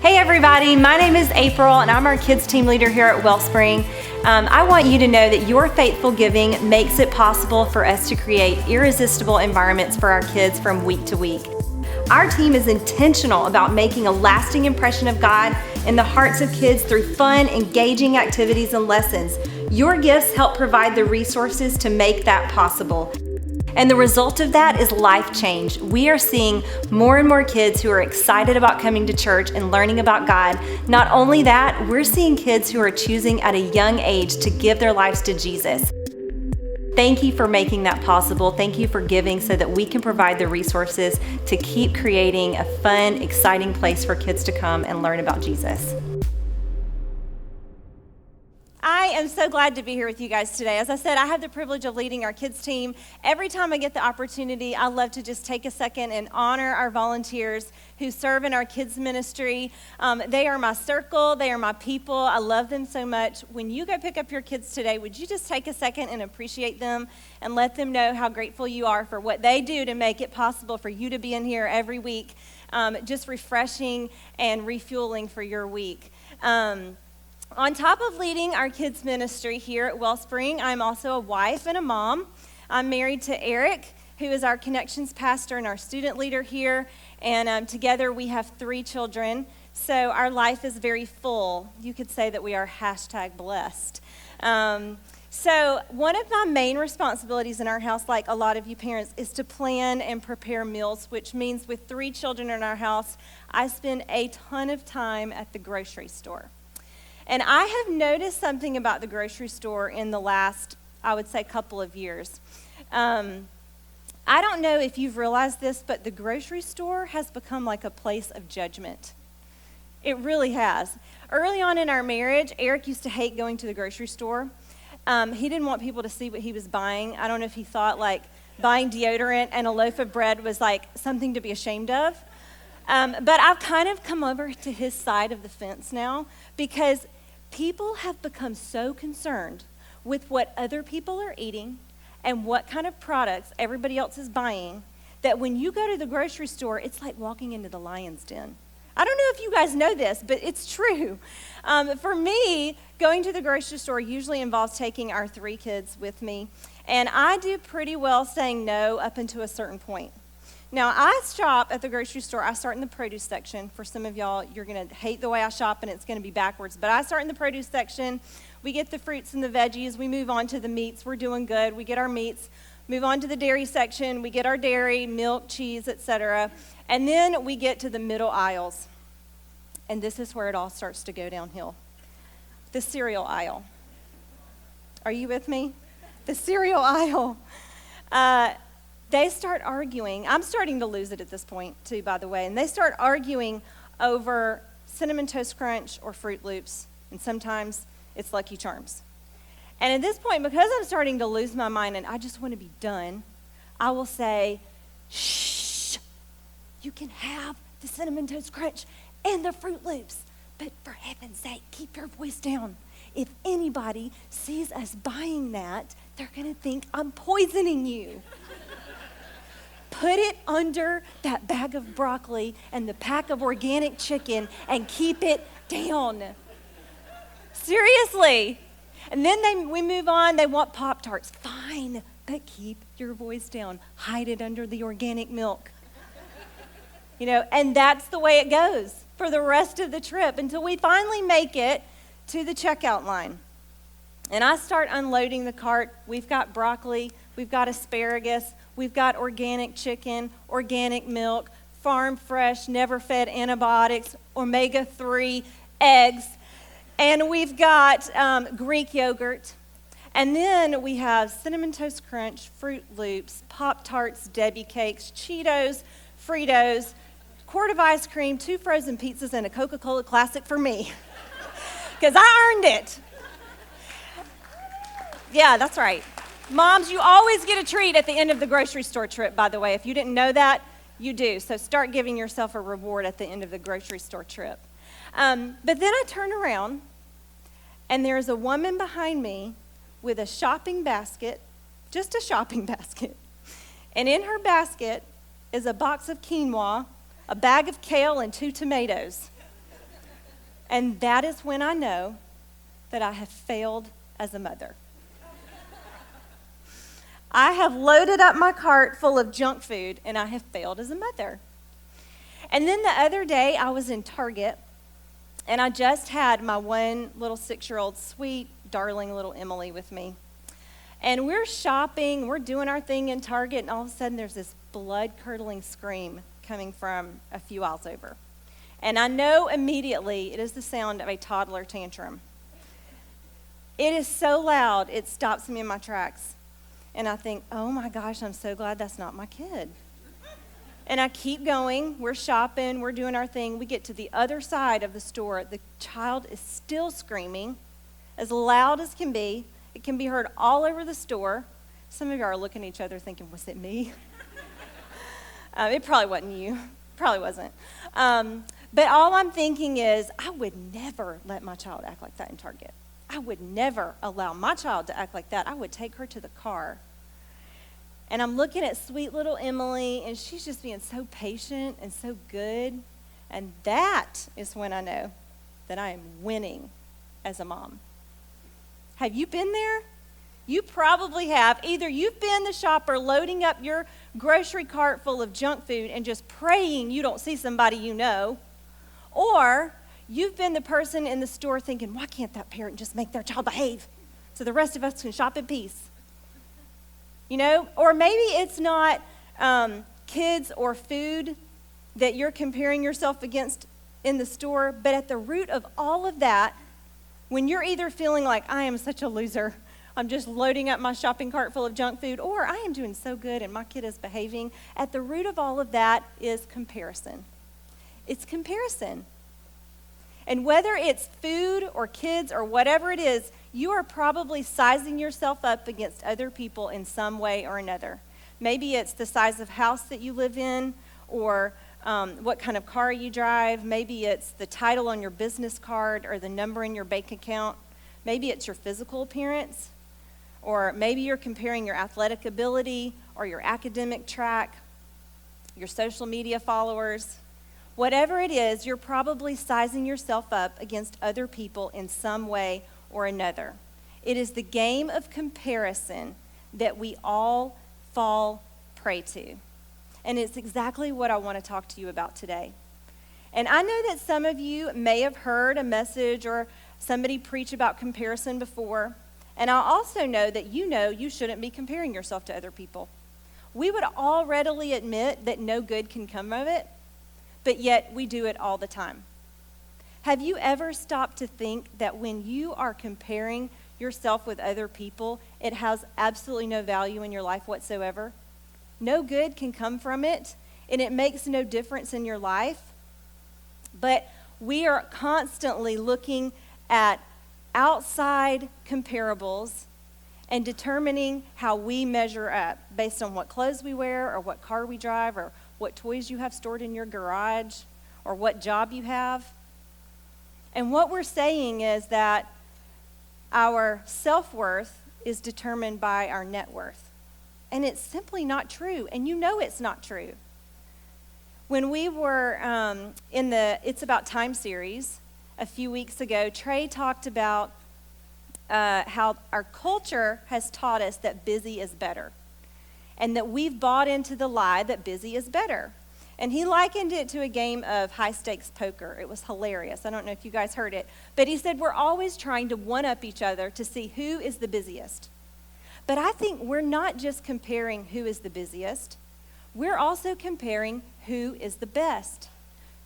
Hey everybody, my name is April and I'm our kids team leader here at Wellspring. I want you to know that your faithful giving makes it possible for us to create irresistible environments for our kids from week to week. Our team is intentional about making a lasting impression of God in the hearts of kids through fun, engaging activities and lessons. Your gifts help provide the resources to make that possible. And the result of that is life change. We are seeing more and more kids who are excited about coming to church and learning about God. Not only that, we're seeing kids who are choosing at a young age to give their lives to Jesus. Thank you for making that possible. Thank you for giving so that we can provide the resources to keep creating a fun, exciting place for kids to come and learn about Jesus. I am so glad to be here with you guys today. As I said, I have the privilege of leading our kids team. Every time I get the opportunity, I love to just take a second and honor our volunteers who serve in our kids ministry. They are my circle. They are my people. I love them so much. When you go pick up your kids today, would you just take a second and appreciate them and let them know how grateful you are for what they do to make it possible for you to be in here every week, just refreshing and refueling for your week. On top of leading our kids ministry here at Wellspring, I'm also a wife and a mom. I'm married to Eric, who is our connections pastor and our student leader here, and together we have 3 children, so our life is very full. You could say that we are #blessed. So one of my main responsibilities in our house, like a lot of you parents, is to plan and prepare meals, which means with 3 children in our house, I spend a ton of time at the grocery store. And I have noticed something about the grocery store in the last, I would say, couple of years. I don't know if you've realized this, but the grocery store has become like a place of judgment. It really has. Early on in our marriage, Eric used to hate going to the grocery store. He didn't want people to see what he was buying. I don't know if he thought like buying deodorant and a loaf of bread was like something to be ashamed of. But I've kind of come over to his side of the fence now because people have become so concerned with what other people are eating and what kind of products everybody else is buying that when you go to the grocery store, it's like walking into the lion's den. I don't know if you guys know this, but it's true. For me, going to the grocery store usually involves taking our 3 kids with me, and I do pretty well saying no up until a certain point. Now, I shop at the grocery store. I start in the produce section. For some of y'all, you're going to hate the way I shop, and it's going to be backwards. But I start in the produce section. We get the fruits and the veggies. We move on to the meats. We're doing good. We get our meats. Move on to the dairy section. We get our dairy, milk, cheese, etc. And then we get to the middle aisles. And this is where it all starts to go downhill. The cereal aisle. Are you with me? The cereal aisle. They start arguing. I'm starting to lose it at this point, too, by the way. And they start arguing over Cinnamon Toast Crunch or Fruit Loops. And sometimes it's Lucky Charms. And at this point, because I'm starting to lose my mind and I just want to be done, I will say, shh, you can have the Cinnamon Toast Crunch and the Fruit Loops. But for heaven's sake, keep your voice down. If anybody sees us buying that, they're going to think I'm poisoning you. Put it under that bag of broccoli and the pack of organic chicken and keep it down. Seriously. And then we move on. They want Pop-Tarts. Fine, but keep your voice down. Hide it under the organic milk. And that's the way it goes for the rest of the trip until we finally make it to the checkout line. And I start unloading the cart. We've got broccoli. We've got asparagus. We've got organic chicken, organic milk, farm fresh, never fed antibiotics, omega-3 eggs, and we've got Greek yogurt. And then we have Cinnamon Toast Crunch, Fruit Loops, Pop-Tarts, Debbie Cakes, Cheetos, Fritos, quart of ice cream, 2 frozen pizzas, and a Coca-Cola Classic for me. Because I earned it. Yeah, that's right. Moms, you always get a treat at the end of the grocery store trip, by the way. If you didn't know that, you do. So start giving yourself a reward at the end of the grocery store trip. But then I turn around, and there's a woman behind me with a shopping basket, just a shopping basket. And in her basket is a box of quinoa, a bag of kale, and 2 tomatoes. And that is when I know that I have failed as a mother. I have loaded up my cart full of junk food, and I have failed as a mother. And then the other day, I was in Target, and I just had my one little 6-year-old, sweet, darling little Emily with me. And we're shopping, we're doing our thing in Target, and all of a sudden there's this blood-curdling scream coming from a few aisles over. And I know immediately it is the sound of a toddler tantrum. It is so loud, it stops me in my tracks. And I think, oh my gosh, I'm so glad that's not my kid. And I keep going, we're shopping, we're doing our thing. We get to the other side of the store. The child is still screaming as loud as can be. It can be heard all over the store. Some of you are looking at each other thinking, was it me? It probably wasn't you. Probably wasn't. But all I'm thinking is, I would never let my child act like that in Target. I would never allow my child to act like that. I would take her to the car. And I'm looking at sweet little Emily, and she's just being so patient and so good. And that is when I know that I am winning as a mom. Have you been there? You probably have. Either you've been the shopper loading up your grocery cart full of junk food and just praying you don't see somebody you know, or you've been the person in the store thinking, why can't that parent just make their child behave so the rest of us can shop in peace? You know, or maybe it's not kids or food that you're comparing yourself against in the store, but at the root of all of that, when you're either feeling like, I am such a loser, I'm just loading up my shopping cart full of junk food, or I am doing so good and my kid is behaving, at the root of all of that is comparison. It's comparison. And whether it's food or kids or whatever it is, you are probably sizing yourself up against other people in some way or another. Maybe it's the size of house that you live in, or what kind of car you drive. Maybe it's the title on your business card or the number in your bank account. Maybe it's your physical appearance, or maybe you're comparing your athletic ability or your academic track, your social media followers. Whatever it is, you're probably sizing yourself up against other people in some way or another. It is the game of comparison that we all fall prey to. And it's exactly what I want to talk to you about today. And I know that some of you may have heard a message or somebody preach about comparison before. And I also know that you shouldn't be comparing yourself to other people. We would all readily admit that no good can come of it, but yet we do it all the time. Have you ever stopped to think that when you are comparing yourself with other people, it has absolutely no value in your life whatsoever? No good can come from it, and it makes no difference in your life. But we are constantly looking at outside comparables and determining how we measure up based on what clothes we wear or what car we drive or what toys you have stored in your garage or what job you have. And what we're saying is that our self-worth is determined by our net worth. And it's simply not true, and you know it's not true. When we were in the It's About Time series a few weeks ago, Trey talked about how our culture has taught us that busy is better, and that we've bought into the lie that busy is better. And he likened it to a game of high-stakes poker. It was hilarious. I don't know if you guys heard it. But he said we're always trying to one-up each other to see who is the busiest. But I think we're not just comparing who is the busiest. We're also comparing who is the best.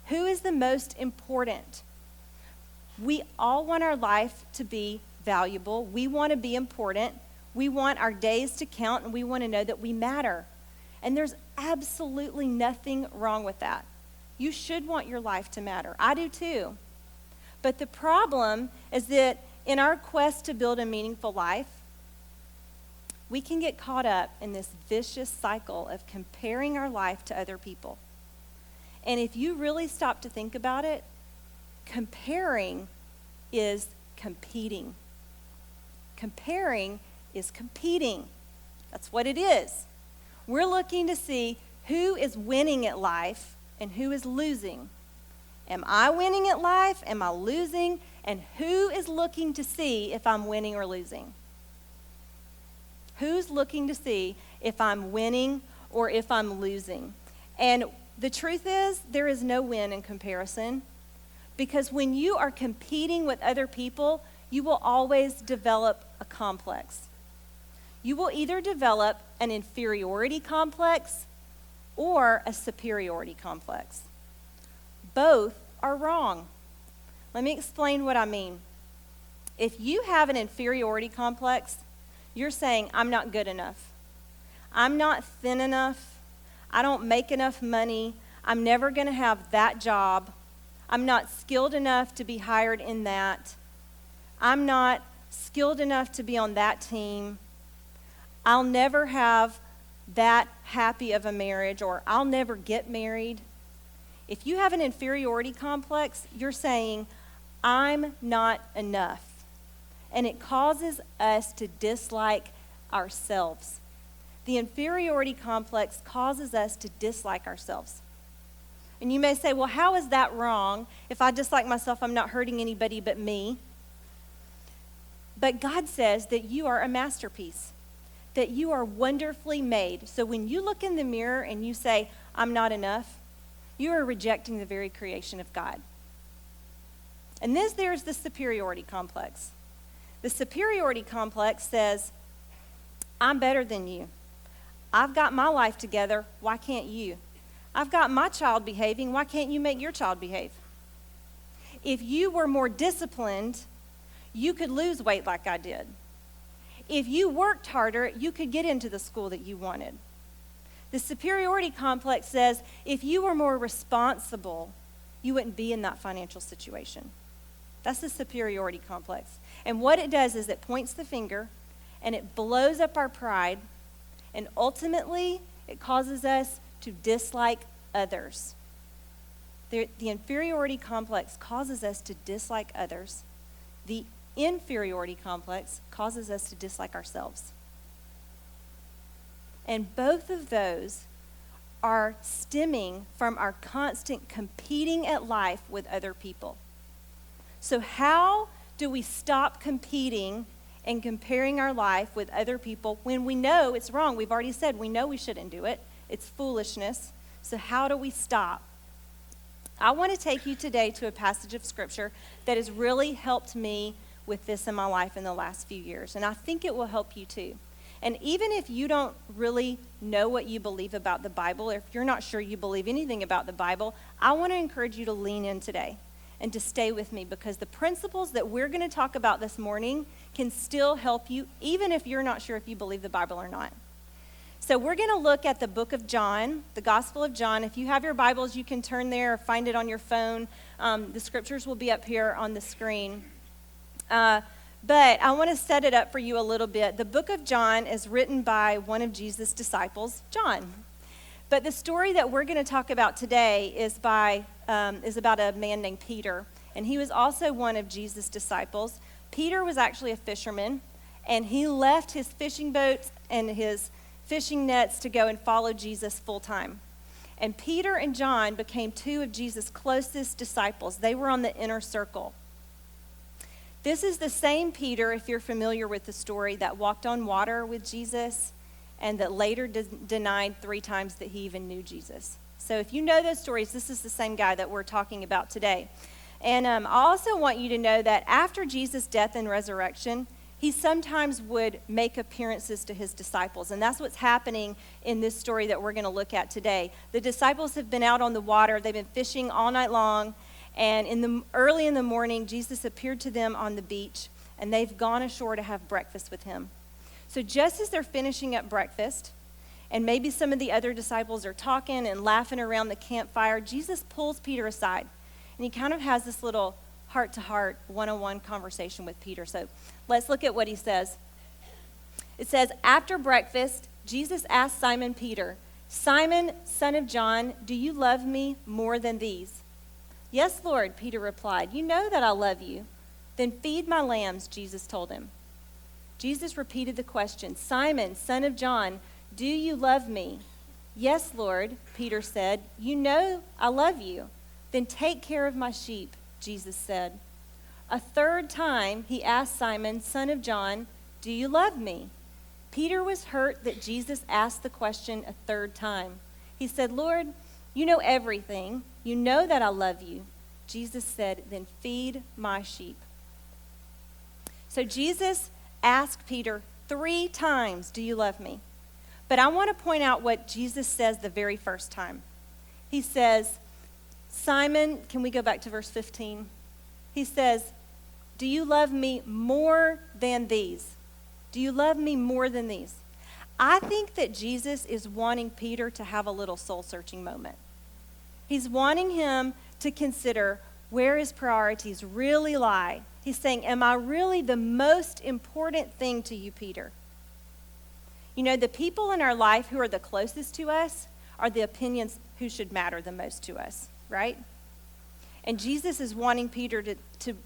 Who is the most important? We all want our life to be valuable. We want to be important. We want our days to count, and we want to know that we matter. And there's absolutely nothing wrong with that. You should want your life to matter. I do too. But the problem is that in our quest to build a meaningful life, we can get caught up in this vicious cycle of comparing our life to other people. And if you really stop to think about it, comparing is competing. Comparing is competing. That's what it is. We're looking to see who is winning at life and who is losing. Am I winning at life? Am I losing? And who is looking to see if I'm winning or losing? Who's looking to see if I'm winning or if I'm losing? And the truth is, there is no win in comparison, because when you are competing with other people, you will always develop a complex. You will either develop an inferiority complex or a superiority complex. Both are wrong. Let me explain what I mean. If you have an inferiority complex, you're saying, I'm not good enough. I'm not thin enough. I don't make enough money. I'm never going to have that job. I'm not skilled enough to be hired in that. I'm not skilled enough to be on that team. I'll never have that happy of a marriage, or I'll never get married. If you have an inferiority complex, you're saying, I'm not enough. And it causes us to dislike ourselves. The inferiority complex causes us to dislike ourselves. And you may say, well, how is that wrong? If I dislike myself, I'm not hurting anybody but me. But God says that you are a masterpiece, that you are wonderfully made. So when you look in the mirror and you say, I'm not enough, you are rejecting the very creation of God. And then there's the superiority complex. The superiority complex says, I'm better than you. I've got my life together. Why can't you? I've got my child behaving. Why can't you make your child behave? If you were more disciplined, you could lose weight like I did. If you worked harder, you could get into the school that you wanted. The superiority complex says, if you were more responsible, you wouldn't be in that financial situation. That's the superiority complex. And what it does is it points the finger and it blows up our pride, and ultimately it causes us to dislike others. The inferiority complex causes us to dislike others. The inferiority complex causes us to dislike ourselves. And both of those are stemming from our constant competing at life with other people. So how do we stop competing and comparing our life with other people when we know it's wrong? We've already said we know we shouldn't do it. It's foolishness. So how do we stop? I want to take you today to a passage of Scripture that has really helped me with this in my life in the last few years. And I think it will help you too. And even if you don't really know what you believe about the Bible, or if you're not sure you believe anything about the Bible, I want to encourage you to lean in today and to stay with me, because the principles that we're going to talk about this morning can still help you, even if you're not sure if you believe the Bible or not. So we're going to look at the book of John, the Gospel of John. If you have your Bibles, you can turn there or find it on your phone. The scriptures will be up here on the screen. But I want to set it up for you a little bit. The book of John is written by one of Jesus' disciples, John. But the story that we're going to talk about today is about a man named Peter. And he was also one of Jesus' disciples. Peter was actually a fisherman, and he left his fishing boats and his fishing nets to go and follow Jesus full time. And Peter and John became two of Jesus' closest disciples. They were on the inner circle. This is the same Peter, if you're familiar with the story, that walked on water with Jesus and that later denied 3 times that he even knew Jesus. So if you know those stories, this is the same guy that we're talking about today. And I also want you to know that after Jesus' death and resurrection, he sometimes would make appearances to his disciples. And that's what's happening in this story that we're going to look at today. The disciples have been out on the water. They've been fishing all night long. And early in the morning, Jesus appeared to them on the beach, and they've gone ashore to have breakfast with him. So just as they're finishing up breakfast, and maybe some of the other disciples are talking and laughing around the campfire, Jesus pulls Peter aside, and he kind of has this little heart-to-heart, one-on-one conversation with Peter. So let's look at what he says. It says, after breakfast, Jesus asked Simon Peter, "Simon, son of John, do you love me more than these?" "Yes, Lord," Peter replied. "You know that I love you." "Then feed my lambs," Jesus told him. Jesus repeated the question, "Simon, son of John, do you love me?" "Yes, Lord," Peter said. "You know I love you." Then take care of my sheep, Jesus said. A third time he asked Simon, son of John, do you love me? Peter was hurt that Jesus asked the question a third time. He said, Lord, you know everything. You know that I love you. Jesus said, then feed my sheep. So Jesus asked Peter 3 times, do you love me? But I want to point out what Jesus says the very first time. He says, Simon, can we go back to verse 15? He says, do you love me more than these? Do you love me more than these? I think that Jesus is wanting Peter to have a little soul-searching moment. He's wanting him to consider where his priorities really lie. He's saying, am I really the most important thing to you, Peter? You know, the people in our life who are the closest to us are the opinions who should matter the most to us, right? And Jesus is wanting Peter to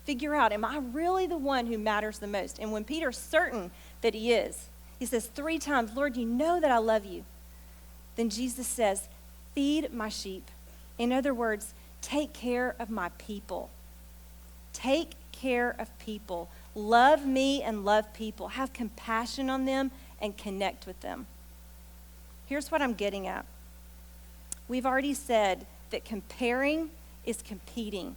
figure out, am I really the one who matters the most? And when Peter's certain that he is, he says 3 times, Lord, you know that I love you. Then Jesus says, feed my sheep. In other words, take care of my people. Take care of people. Love me and love people. Have compassion on them and connect with them. Here's what I'm getting at. We've already said that comparing is competing.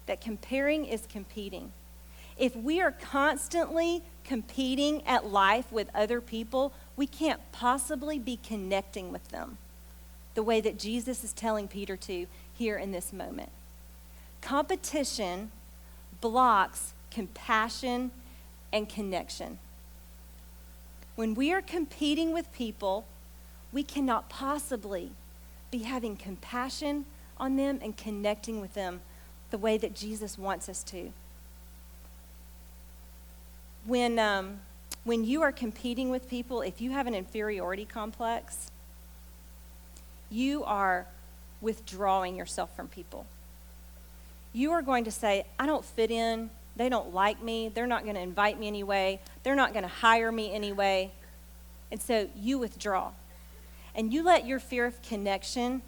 That comparing is competing. If we are constantly competing at life with other people, we can't possibly be connecting with them the way that Jesus is telling Peter to here in this moment. Competition blocks compassion and connection. When we are competing with people, we cannot possibly be having compassion on them and connecting with them the way that Jesus wants us to. When you are competing with people, if you have an inferiority complex, you are withdrawing yourself from people. You are going to say, I don't fit in, they don't like me, they're not going to invite me anyway, they're not going to hire me anyway. And so you withdraw. And you let your fear of connection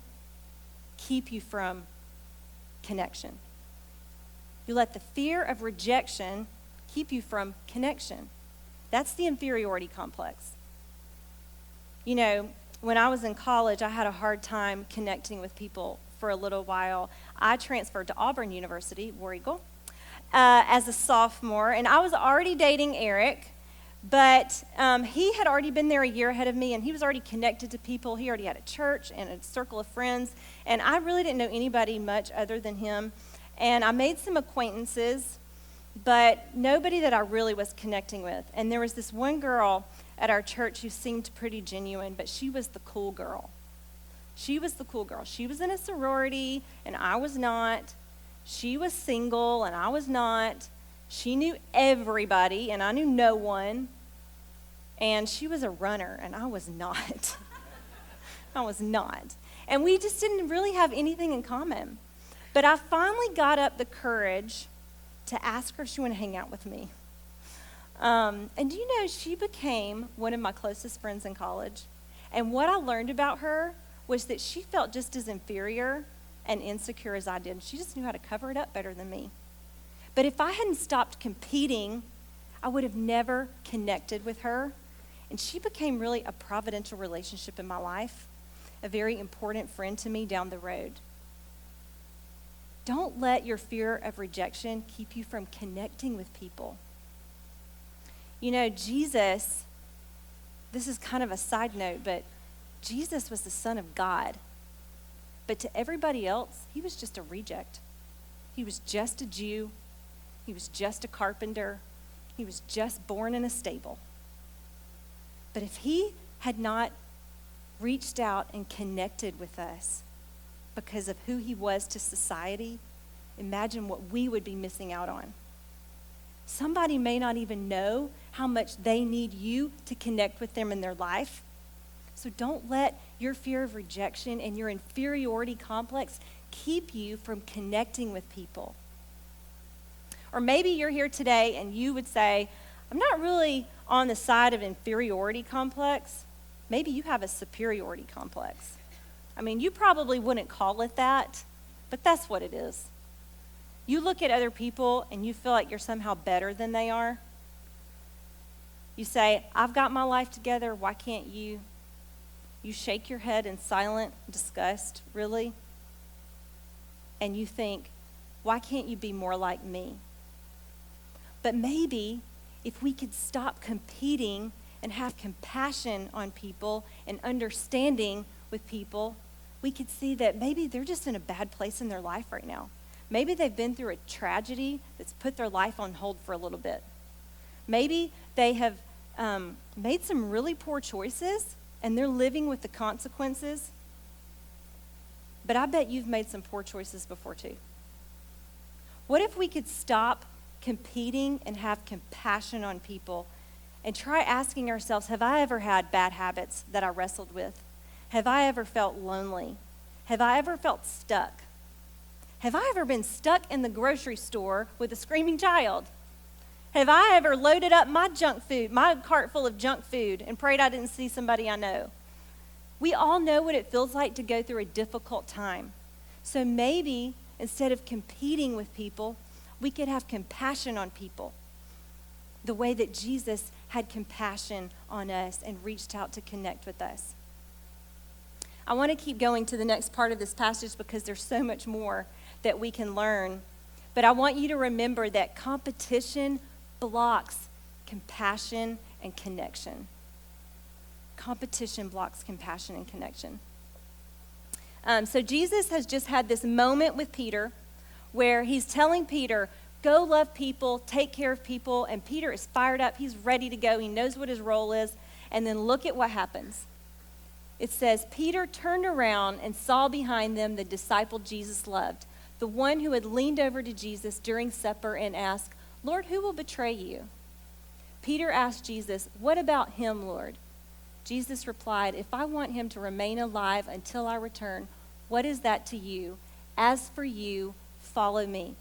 keep you from connection. You let the fear of rejection keep you from connection. That's the inferiority complex. You know, when I was in college, I had a hard time connecting with people for a little while. I transferred to Auburn University, War Eagle, as a sophomore, and I was already dating Eric, but he had already been there a year ahead of me, and he was already connected to people. He already had a church and a circle of friends, and I really didn't know anybody much other than him. And I made some acquaintances, but nobody that I really was connecting with. And there was this one girl at our church who seemed pretty genuine, but she was the cool girl. She was the cool girl. She was in a sorority, and I was not. She was single, and I was not. She knew everybody, and I knew no one. And she was a runner, and I was not. I was not. And we just didn't really have anything in common. But I finally got up the courage to ask her if she wanted to hang out with me. And do you know, she became one of my closest friends in college. And what I learned about her was that she felt just as inferior and insecure as I did. She just knew how to cover it up better than me. But if I hadn't stopped competing, I would have never connected with her. And she became really a providential relationship in my life, a very important friend to me down the road. Don't let your fear of rejection keep you from connecting with people. You know, Jesus, this is kind of a side note, but Jesus was the Son of God. But to everybody else, he was just a reject. He was just a Jew. He was just a carpenter. He was just born in a stable. But if he had not reached out and connected with us because of who he was to society, imagine what we would be missing out on. Somebody may not even know how much they need you to connect with them in their life. So don't let your fear of rejection and your inferiority complex keep you from connecting with people. Or maybe you're here today and you would say, I'm not really on the side of inferiority complex. Maybe you have a superiority complex. I mean, you probably wouldn't call it that, but that's what it is. You look at other people and you feel like you're somehow better than they are. You say, I've got my life together, why can't you? You shake your head in silent disgust, really? And you think, why can't you be more like me? But maybe if we could stop competing and have compassion on people and understanding with people, we could see that maybe they're just in a bad place in their life right now. Maybe they've been through a tragedy that's put their life on hold for a little bit. Maybe they have made some really poor choices and they're living with the consequences. But I bet you've made some poor choices before too. What if we could stop competing and have compassion on people and try asking ourselves, have I ever had bad habits that I wrestled with? Have I ever felt lonely? Have I ever felt stuck? Have I ever been stuck in the grocery store with a screaming child? Have I ever loaded up my junk food, my cart full of junk food, and prayed I didn't see somebody I know? We all know what it feels like to go through a difficult time. So maybe instead of competing with people, we could have compassion on people the way that Jesus had compassion on us and reached out to connect with us. I want to keep going to the next part of this passage because there's so much more that we can learn. But I want you to remember that competition blocks compassion and connection. Competition blocks compassion and connection. So Jesus has just had this moment with Peter where he's telling Peter, go love people, take care of people, and Peter is fired up. He's ready to go. He knows what his role is. And then look at what happens. It says, Peter turned around and saw behind them the disciple Jesus loved, the one who had leaned over to Jesus during supper and asked, Lord, who will betray you? Peter asked Jesus, what about him, Lord? Jesus replied, if I want him to remain alive until I return, what is that to you? As for you, follow me.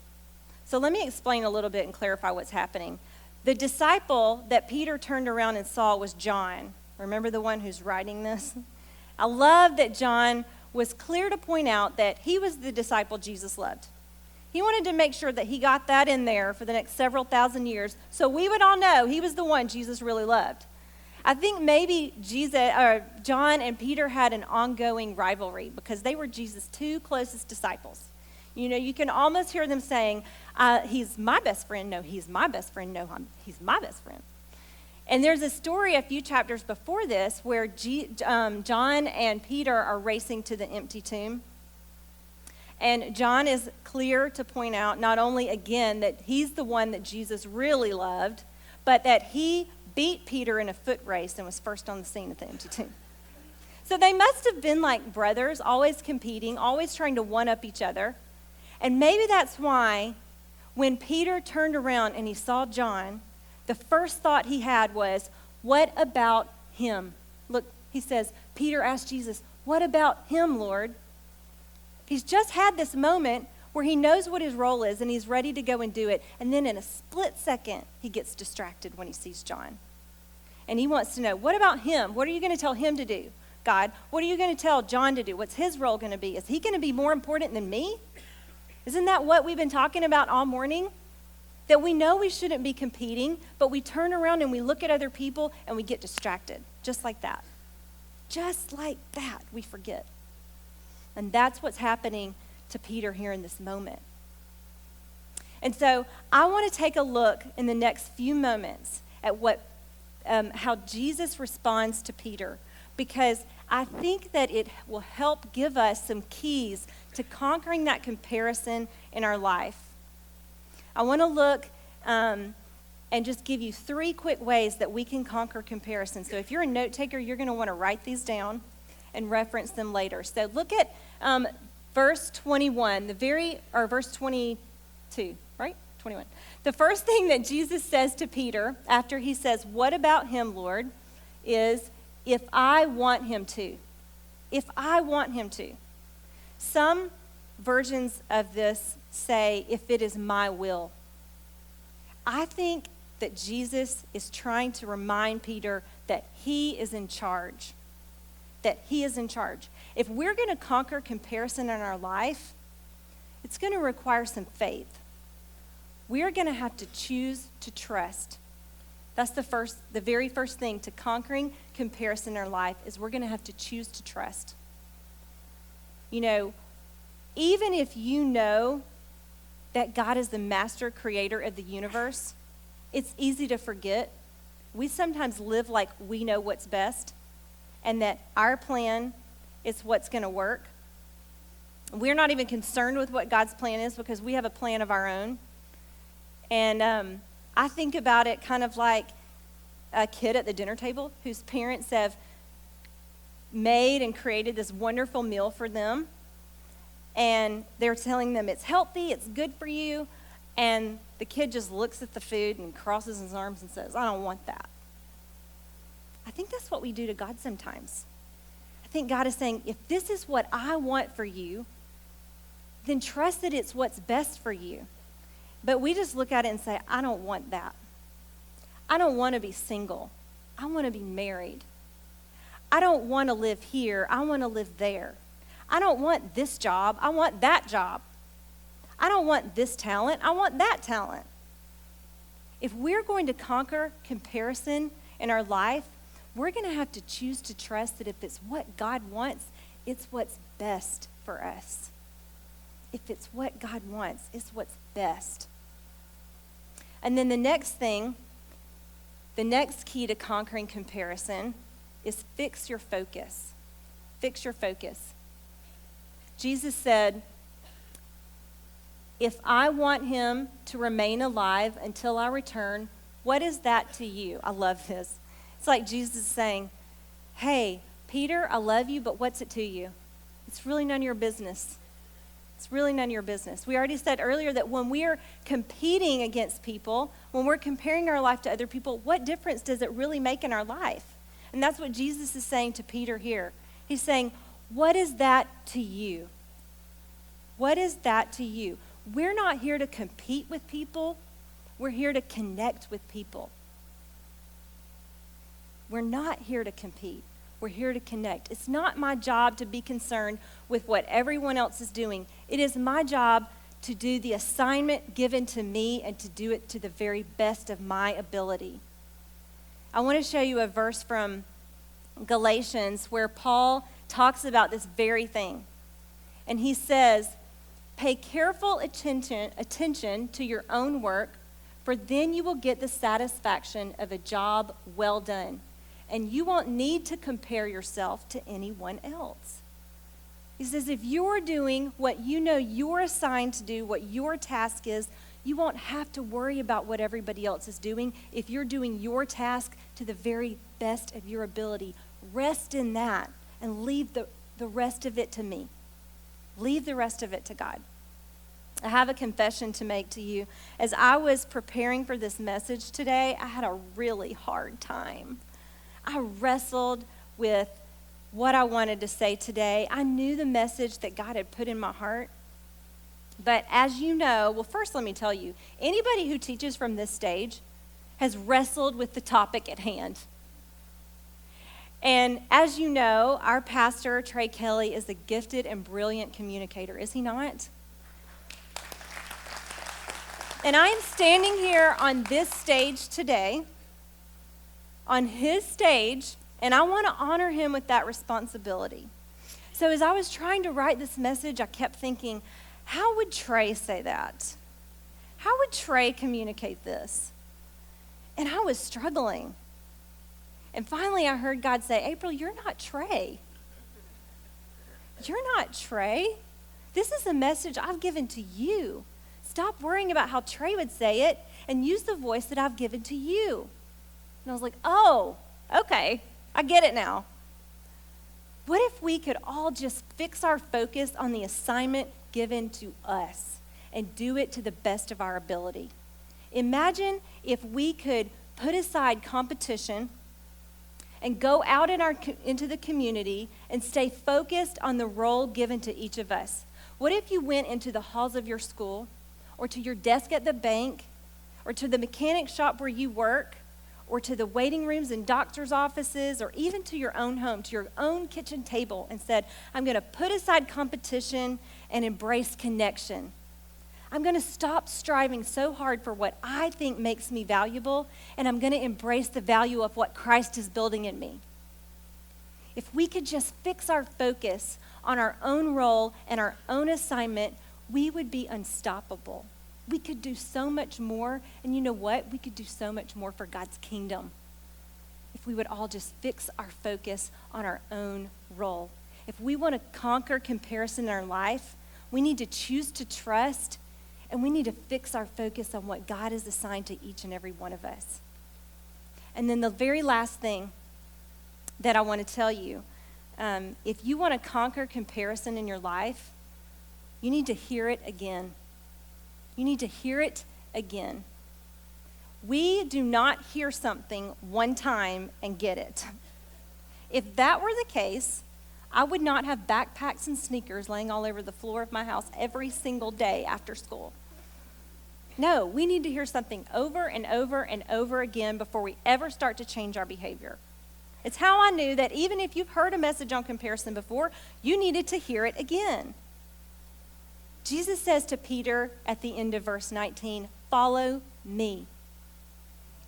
So let me explain a little bit and clarify what's happening. The disciple that Peter turned around and saw was John. Remember the one who's writing this? I love that John was clear to point out that he was the disciple Jesus loved. He wanted to make sure that he got that in there for the next several thousand years so we would all know he was the one Jesus really loved. I think maybe John and Peter had an ongoing rivalry because they were Jesus' two closest disciples. You know, you can almost hear them saying, he's my best friend. No, he's my best friend. No, he's my best friend. And there's a story a few chapters before this where John and Peter are racing to the empty tomb. And John is clear to point out not only, again, that he's the one that Jesus really loved, but that he beat Peter in a foot race and was first on the scene at the empty tomb. So they must have been like brothers, always competing, always trying to one-up each other. And maybe that's why when Peter turned around and he saw John, the first thought he had was, what about him? Look, he says, Peter asked Jesus, what about him, Lord? He's just had this moment where he knows what his role is and he's ready to go and do it. And then in a split second, he gets distracted when he sees John. And he wants to know, what about him? What are you going to tell him to do, God? What are you going to tell John to do? What's his role going to be? Is he going to be more important than me? Isn't that what we've been talking about all morning? That we know we shouldn't be competing, but we turn around and we look at other people and we get distracted, just like that. Just like that, we forget. And that's what's happening to Peter here in this moment. And so I want to take a look in the next few moments at how Jesus responds to Peter, because I think that it will help give us some keys to conquering that comparison in our life. I want to look and just give you 3 quick ways that we can conquer comparison. So if you're a note taker, you're going to want to write these down and reference them later. So look at verse 21, verse 22, right? 21. The first thing that Jesus says to Peter after he says, what about him, Lord, is, if I want him to. If I want him to. Some versions of this say, if it is my will. I think that Jesus is trying to remind Peter that he is in charge. That he is in charge. If we're going to conquer comparison in our life, It's going to require some faith. We're going to have to choose to trust. That's the very first thing to conquering comparison in our life is we're going to have to choose to trust. You know, even if you know that God is the master creator of the universe, it's easy to forget. We sometimes live like we know what's best and that our plan is what's going to work. We're not even concerned with what God's plan is because we have a plan of our own. And I think about it kind of like a kid at the dinner table whose parents have made and created this wonderful meal for them. And they're telling them it's healthy, it's good for you. And the kid just looks at the food and crosses his arms and says, I don't want that. I think that's what we do to God sometimes. I think God is saying, if this is what I want for you, then trust that it's what's best for you. But we just look at it and say, I don't want that. I don't want to be single. I want to be married. I don't want to live here. I want to live there. I don't want this job. I want that job. I don't want this talent. I want that talent. If we're going to conquer comparison in our life, we're going to have to choose to trust that if it's what God wants, it's what's best for us. If it's what God wants, it's what's best. And then the next thing, the next key to conquering comparison is fix your focus. Fix your focus. Jesus said, if I want him to remain alive until I return, what is that to you? I love this. It's like Jesus saying, hey, Peter, I love you, but what's it to you? It's really none of your business. It's really none of your business. We already said earlier that when we are competing against people, when we're comparing our life to other people, what difference does it really make in our life? And that's what Jesus is saying to Peter here. He's saying, what is that to you? What is that to you? We're not here to compete with people. We're here to connect with people. We're not here to compete. We're here to connect. It's not my job to be concerned with what everyone else is doing. It is my job to do the assignment given to me and to do it to the very best of my ability. I want to show you a verse from Galatians where Paul talks about this very thing. And he says, pay careful attention to your own work, for then you will get the satisfaction of a job well done. And you won't need to compare yourself to anyone else. He says, if you're doing what you know you're assigned to do, what your task is, you won't have to worry about what everybody else is doing. If you're doing your task to the very best of your ability, rest in that and leave the rest of it to me. Leave the rest of it to God. I have a confession to make to you. As I was preparing for this message today, I had a really hard time. I wrestled with what I wanted to say today. I knew the message that God had put in my heart. But as you know, well, first let me tell you, anybody who teaches from this stage has wrestled with the topic at hand. And as you know, our pastor, Trey Kelly, is a gifted and brilliant communicator, is he not? And I am standing here on this stage today, on his stage, and I want to honor him with that responsibility. So as I was trying to write this message, I kept thinking, how would Trey say that? How would Trey communicate this? And I was struggling. And finally I heard God say, April, you're not Trey. You're not Trey. This is a message I've given to you. Stop worrying about how Trey would say it and use the voice that I've given to you. And I was like, oh, okay, I get it now. What if we could all just fix our focus on the assignment given to us and do it to the best of our ability? Imagine if we could put aside competition and go out into the community and stay focused on the role given to each of us. What if you went into the halls of your school or to your desk at the bank or to the mechanic shop where you work or to the waiting rooms in doctor's offices or even to your own home, to your own kitchen table and said, I'm going to put aside competition and embrace connection. I'm going to stop striving so hard for what I think makes me valuable, and I'm going to embrace the value of what Christ is building in me. If we could just fix our focus on our own role and our own assignment, we would be unstoppable. We could do so much more, and you know what? We could do so much more for God's kingdom if we would all just fix our focus on our own role. If we want to conquer comparison in our life, we need to choose to trust, and we need to fix our focus on what God has assigned to each and every one of us. And then the very last thing that I want to tell you, if you want to conquer comparison in your life, you need to hear it again. You need to hear it again. We do not hear something one time and get it. If that were the case, I would not have backpacks and sneakers laying all over the floor of my house every single day after school. No, we need to hear something over and over and over again before we ever start to change our behavior. It's how I knew that even if you've heard a message on comparison before, you needed to hear it again. Jesus says to Peter at the end of verse 19, follow me.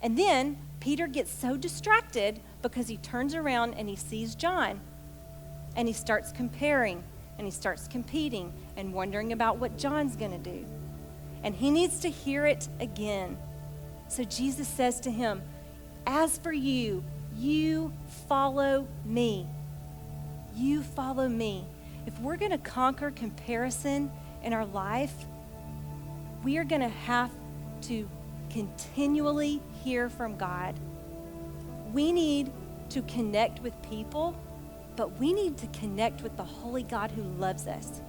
And then Peter gets so distracted because he turns around and he sees John. And he starts comparing and he starts competing and wondering about what John's going to do. And he needs to hear it again. So Jesus says to him, as for you, you follow me. You follow me. If we're going to conquer comparison in our life, we are going to have to continually hear from God. We need to connect with people, but we need to connect with the holy God who loves us.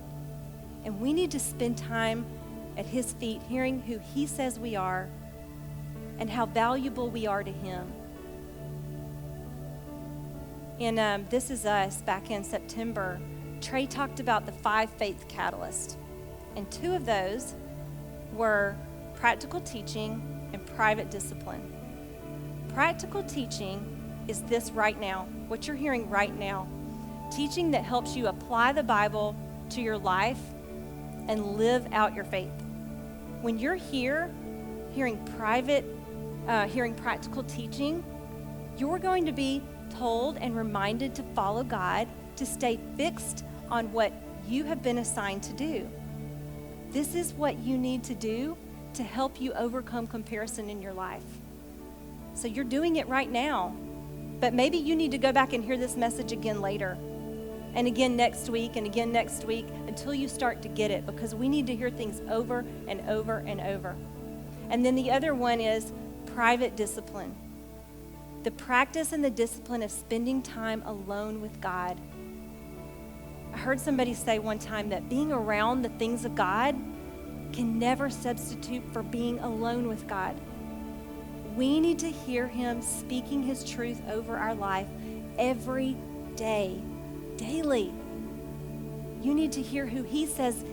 And we need to spend time at his feet hearing who he says we are and how valuable we are to him. In This Is Us, back in September, Trey talked about the 5 faith catalysts. And 2 of those were practical teaching and private discipline. Practical teaching is this right now, what you're hearing right now. Teaching that helps you apply the Bible to your life and live out your faith. When you're here hearing practical teaching, you're going to be told and reminded to follow God, to stay fixed on what you have been assigned to do. This is what you need to do to help you overcome comparison in your life. So you're doing it right now, but maybe you need to go back and hear this message again later, and again next week, and again next week, until you start to get it, because we need to hear things over and over and over. And then the other one is private discipline. The practice and the discipline of spending time alone with God. I heard somebody say one time that being around the things of God can never substitute for being alone with God. We need to hear him speaking his truth over our life every day, daily. You need to hear who he says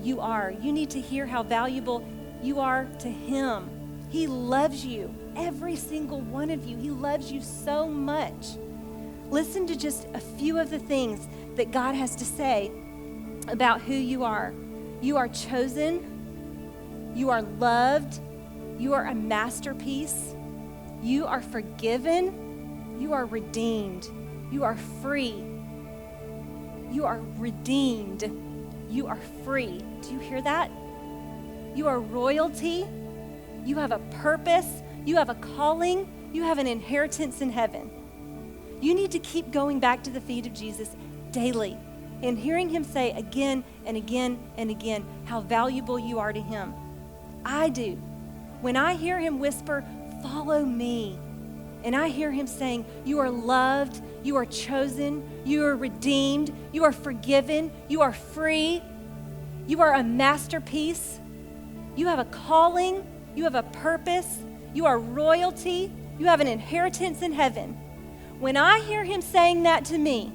you are. You need to hear how valuable you are to him. He loves you, every single one of you. He loves you so much. Listen to just a few of the things that God has to say about who you are. You are chosen. You are loved. You are a masterpiece. You are forgiven. You are redeemed. You are free. You are redeemed. You are free. Do you hear that? You are royalty. You have a purpose. You have a calling. You have an inheritance in heaven. You need to keep going back to the feet of Jesus daily and hearing him say again and again and again how valuable you are to him. I do. When I hear him whisper, follow me, and I hear him saying, you are loved, you are chosen, you are redeemed, you are forgiven, you are free, you are a masterpiece, you have a calling, you have a purpose, you are royalty, you have an inheritance in heaven. When I hear him saying that to me,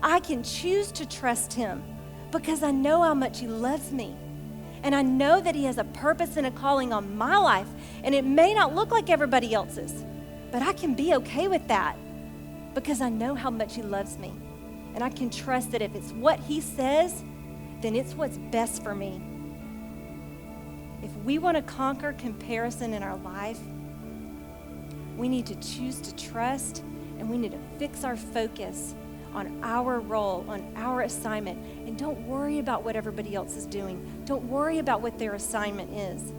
I can choose to trust him because I know how much he loves me. And I know that he has a purpose and a calling on my life. And it may not look like everybody else's. But I can be okay with that because I know how much he loves me. And I can trust that if it's what he says, then it's what's best for me. If we want to conquer comparison in our life, we need to choose to trust, and we need to fix our focus on our role, on our assignment. And don't worry about what everybody else is doing. Don't worry about what their assignment is.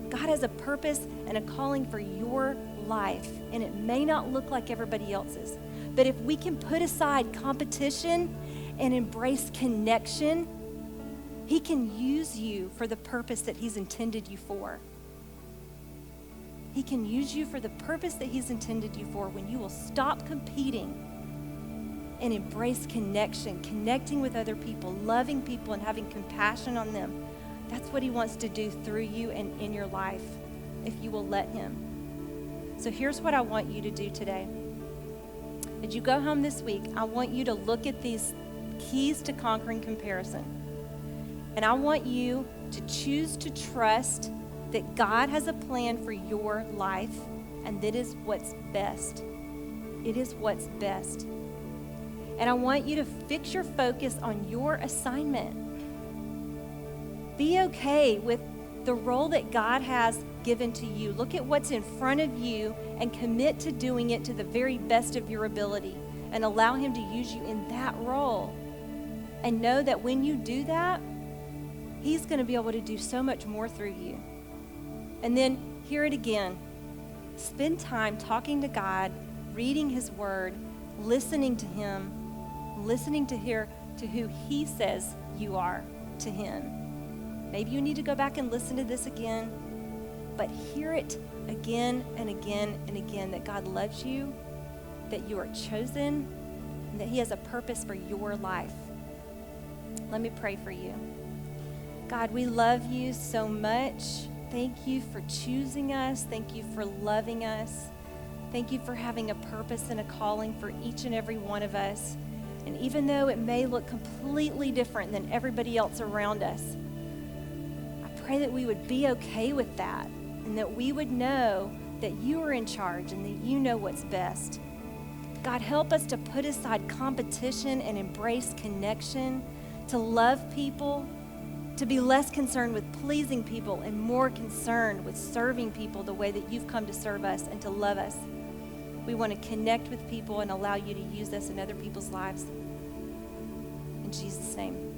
God has a purpose and a calling for your life, and it may not look like everybody else's. But if we can put aside competition and embrace connection, he can use you for the purpose that he's intended you for. He can use you for the purpose that he's intended you for when you will stop competing and embrace connection, connecting with other people, loving people, and having compassion on them. That's what he wants to do through you and in your life, if you will let him. So here's what I want you to do today. As you go home this week, I want you to look at these keys to conquering comparison. And I want you to choose to trust that God has a plan for your life, and that is what's best. It is what's best. And I want you to fix your focus on your assignment. Be okay with the role that God has given to you. Look at what's in front of you and commit to doing it to the very best of your ability, and allow him to use you in that role. And know that when you do that, he's going to be able to do so much more through you. And then hear it again. Spend time talking to God, reading his word, listening to him, listening to who he says you are to him. Maybe you need to go back and listen to this again, but hear it again and again and again, that God loves you, that you are chosen, and that he has a purpose for your life. Let me pray for you. God, we love you so much. Thank you for choosing us. Thank you for loving us. Thank you for having a purpose and a calling for each and every one of us. And even though it may look completely different than everybody else around us, I pray that we would be okay with that, and that we would know that you are in charge and that you know what's best. God, help us to put aside competition and embrace connection, to love people, to be less concerned with pleasing people and more concerned with serving people the way that you've come to serve us and to love us. We want to connect with people and allow you to use us in other people's lives. In Jesus' name.